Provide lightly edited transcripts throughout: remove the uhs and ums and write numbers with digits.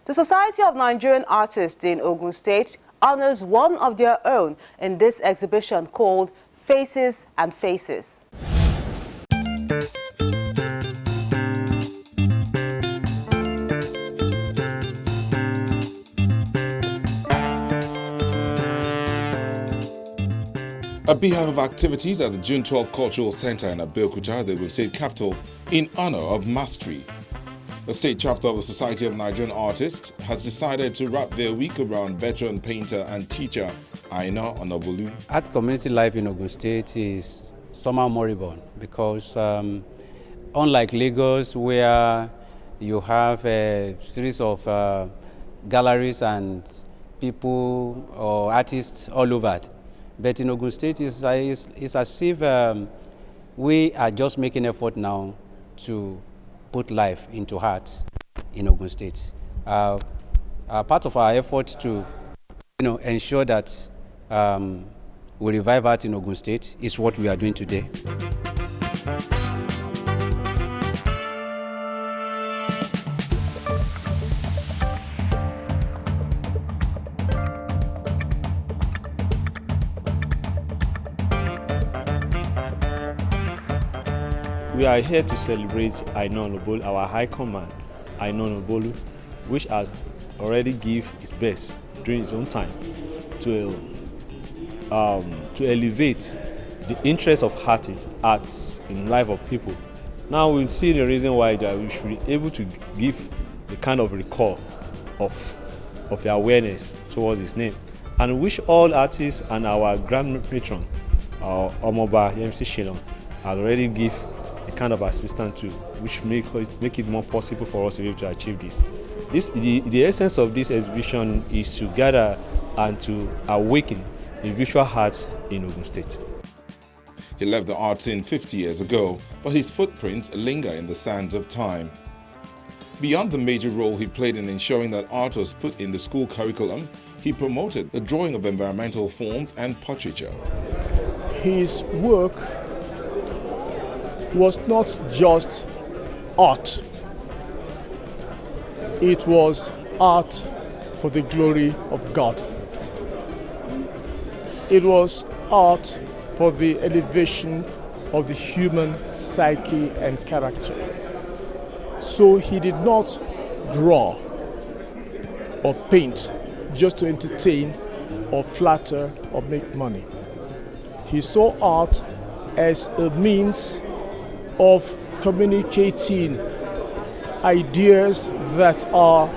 The Society of Nigerian Artists in Ogun State honors one of their own in this exhibition called Faces and Faces. A beehive of activities at the June 12 Cultural Center in Abeokuta, the Ogun State capital, in honor of mastery. The state chapter of the Society of Nigerian Artists has decided to wrap their week around veteran painter and teacher Aina Onabolu. Art community life in Ogun State is somehow moribund because unlike Lagos, where you have a series of galleries and people or artists all over, but in Ogun State, it's as if we are just making effort now to put life into art in Ogun State. Part of our effort to ensure that we revive art in Ogun State is what we are doing today. We are here to celebrate Aina Onabolu, our High Command, Aina Onabolu, which has already given his best during his own time to elevate the interest of arts in life of people. Now we'll see the reason why that we should be able to give the kind of recall of the awareness towards his name, and wish all artists and our grand patron, our Omoba MC Shilong, has already give the kind of assistance to which make it more possible for us to be able to achieve this. The essence of this exhibition is to gather and to awaken the visual arts in Ogun State. He left the art scene 50 years ago, but his footprints linger in the sands of time. Beyond the major role he played in ensuring that art was put in the school curriculum, he promoted the drawing of environmental forms and portraiture. His work was not just art. It was art for the glory of God. It was art for the elevation of the human psyche and character. So he did not draw or paint just to entertain or flatter or make money. He saw art as a means of communicating ideas that are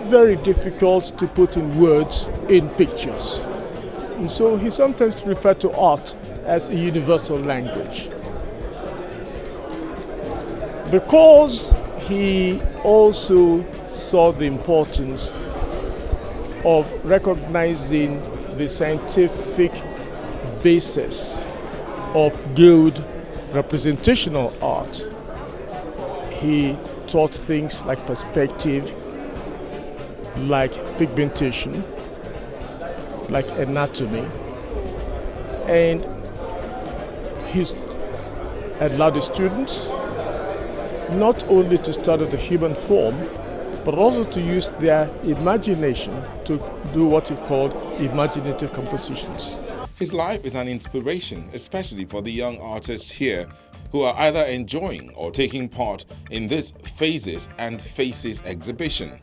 very difficult to put in words, in pictures. And so he sometimes referred to art as a universal language. Because he also saw the importance of recognizing the scientific basis of good representational art, he taught things like perspective, like pigmentation, like anatomy, and he allowed the students not only to study the human form, but also to use their imagination to do what he called imaginative compositions. His life is an inspiration, especially for the young artists here who are either enjoying or taking part in this Phases and Faces exhibition.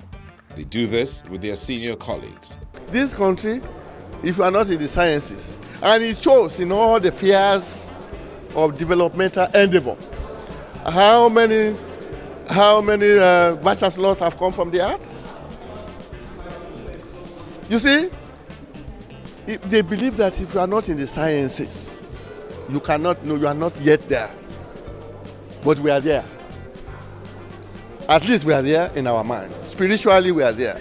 They do this with their senior colleagues. This country, if you are not in the sciences, and it shows in all the fears of developmental endeavor, how many vice laws have come from the arts? You see, they believe that if you are not in the sciences, you cannot know, you are not yet there. But we are there. At least we are there in our mind. Spiritually, we are there.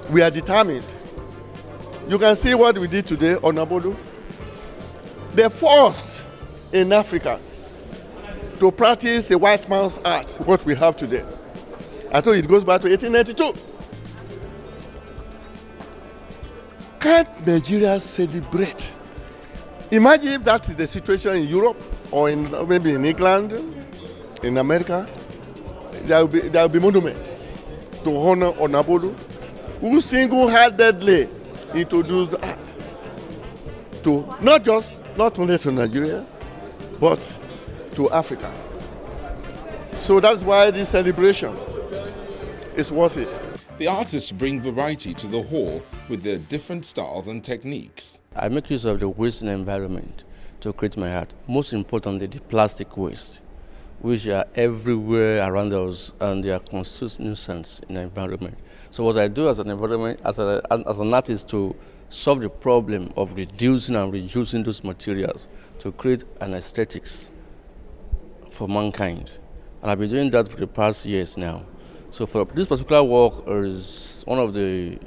We are determined. You can see what we did today on Onabolu. The first in Africa to practice the white man's art, what we have today. I thought it goes back to 1892. Can't Nigeria celebrate? Imagine if that is the situation in Europe or maybe in England, in America. There will be monuments to Aina Onabolu, who single-handedly introduced art to not only to Nigeria, but to Africa. So that's why this celebration is worth it. The artists bring variety to the hall with their different styles and techniques. I make use of the waste in the environment to create my art. Most importantly, the plastic waste, which are everywhere around us and they are constitute nuisance in the environment. So what I do as an environment, as an artist, to solve the problem of reducing and reusing those materials to create an aesthetics for mankind. And I've been doing that for the past years now. So for this particular work is one of the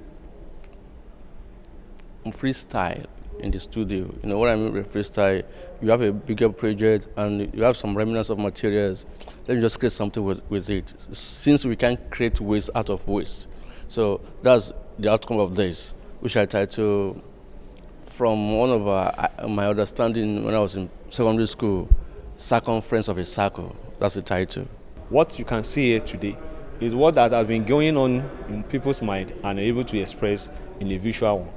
freestyle in the studio. You know what I mean with freestyle? You have a bigger project and you have some remnants of materials. Let me just create something with it. Since we can't create waste out of waste. So that's the outcome of this, which I titled from one of my understanding when I was in secondary school, Circumference of a Circle. That's the title. What you can see here today is what that has been going on in people's mind and are able to express in a visual one.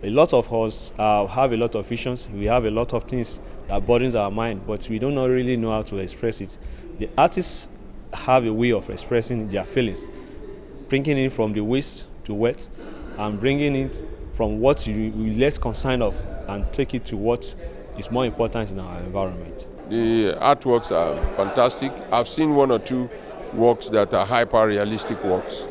A lot of us have a lot of visions. We have a lot of things that burdens our mind, but we don't really know how to express it. The artists have a way of expressing their feelings, bringing it from the waste to wet, and bringing it from what you're less concerned of and take it to what is more important in our environment. The artworks are fantastic. I've seen one or two works that are hyper-realistic works.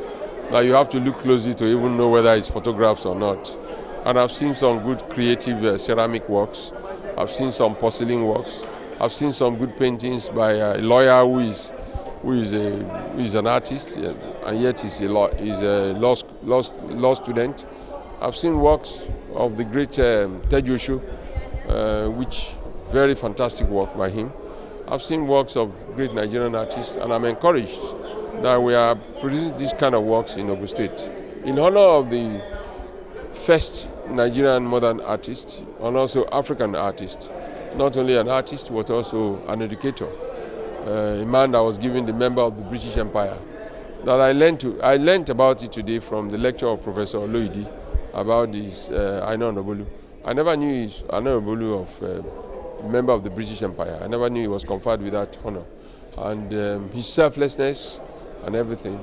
Now you have to look closely to even know whether it's photographs or not. And I've seen some good creative ceramic works. I've seen some porcelain works. I've seen some good paintings by a lawyer who is an artist and yet he's a law student. I've seen works of the great Tejo, which very fantastic work by him. I've seen works of great Nigerian artists, and I'm encouraged that we are producing these kind of works in Ogun State. In honor of the first Nigerian modern artist, and also African artist, not only an artist, but also an educator, a man that was given the member of the British Empire. That I learned about it today from the lecture of Professor Oloidi about this Aina Onabolu. I never knew he's Aina Onabolu of member of the British Empire. I never knew he was conferred with that honor. And his selflessness and everything.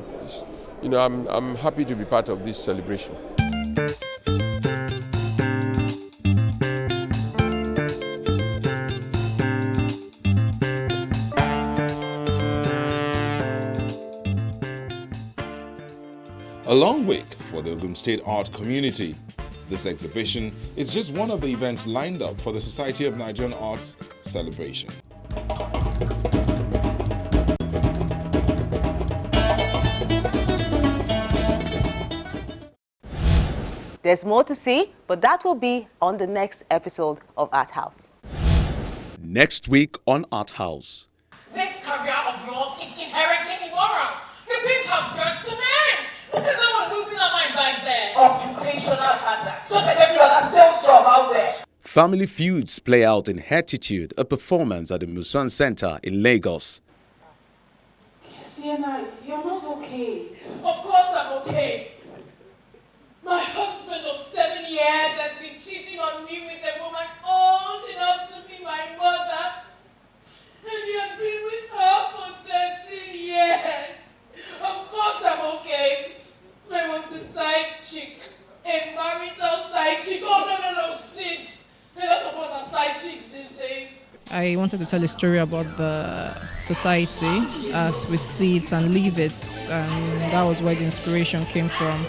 You know, I'm happy to be part of this celebration. A long week for the Ogun State art community. This exhibition is just one of the events lined up for the Society of Nigerian Arts celebration. There's more to see, but that will be on the next episode of Art House. Next week on Art House. This career of yours is inherently immoral. You're being girls to men. Look at them all losing their mind back there. Occupational hazards. Just like every other sales job out there. Family feuds play out in Attitude, a performance at the Musan Center in Lagos. Sienna, you're not okay. Of course I'm okay. My husband of 7 years has been cheating on me with a woman old enough to be my mother. And he had been with her for 13 years. Of course I'm okay. Where was the side chick? A marital side chick? Oh, no, sit. A lot of us are side chicks these days. I wanted to tell a story about the society as we see it and live it, and that was where the inspiration came from.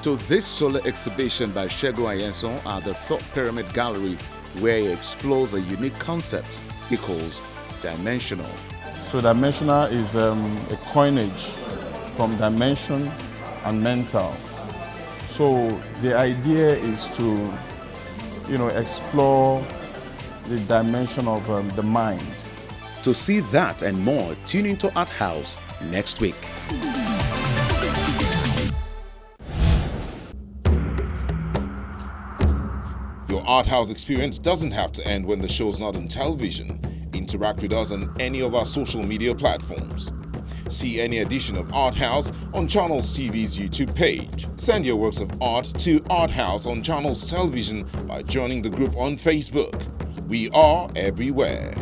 To this solo exhibition by Segun Ayenson at the Thought Pyramid Gallery, where he explores a unique concept he calls dimensional. So dimensional is a coinage from dimension and mental. So the idea is to, explore the dimension of the mind. To see that and more, tune into Art House next week. Your Art House experience doesn't have to end when the show's not on television. Interact with us on any of our social media platforms. see any edition of Art House on Channels TV's YouTube page. Send your works of art to Art House on Channels Television by joining the group on Facebook. We are everywhere.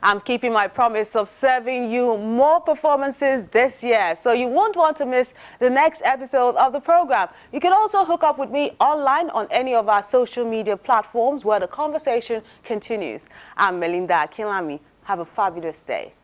I'm keeping my promise of serving you more performances this year, so you won't want to miss the next episode of the program. You can also hook up with me online on any of our social media platforms where the conversation continues. I'm Melinda Akinlami. Have a fabulous day.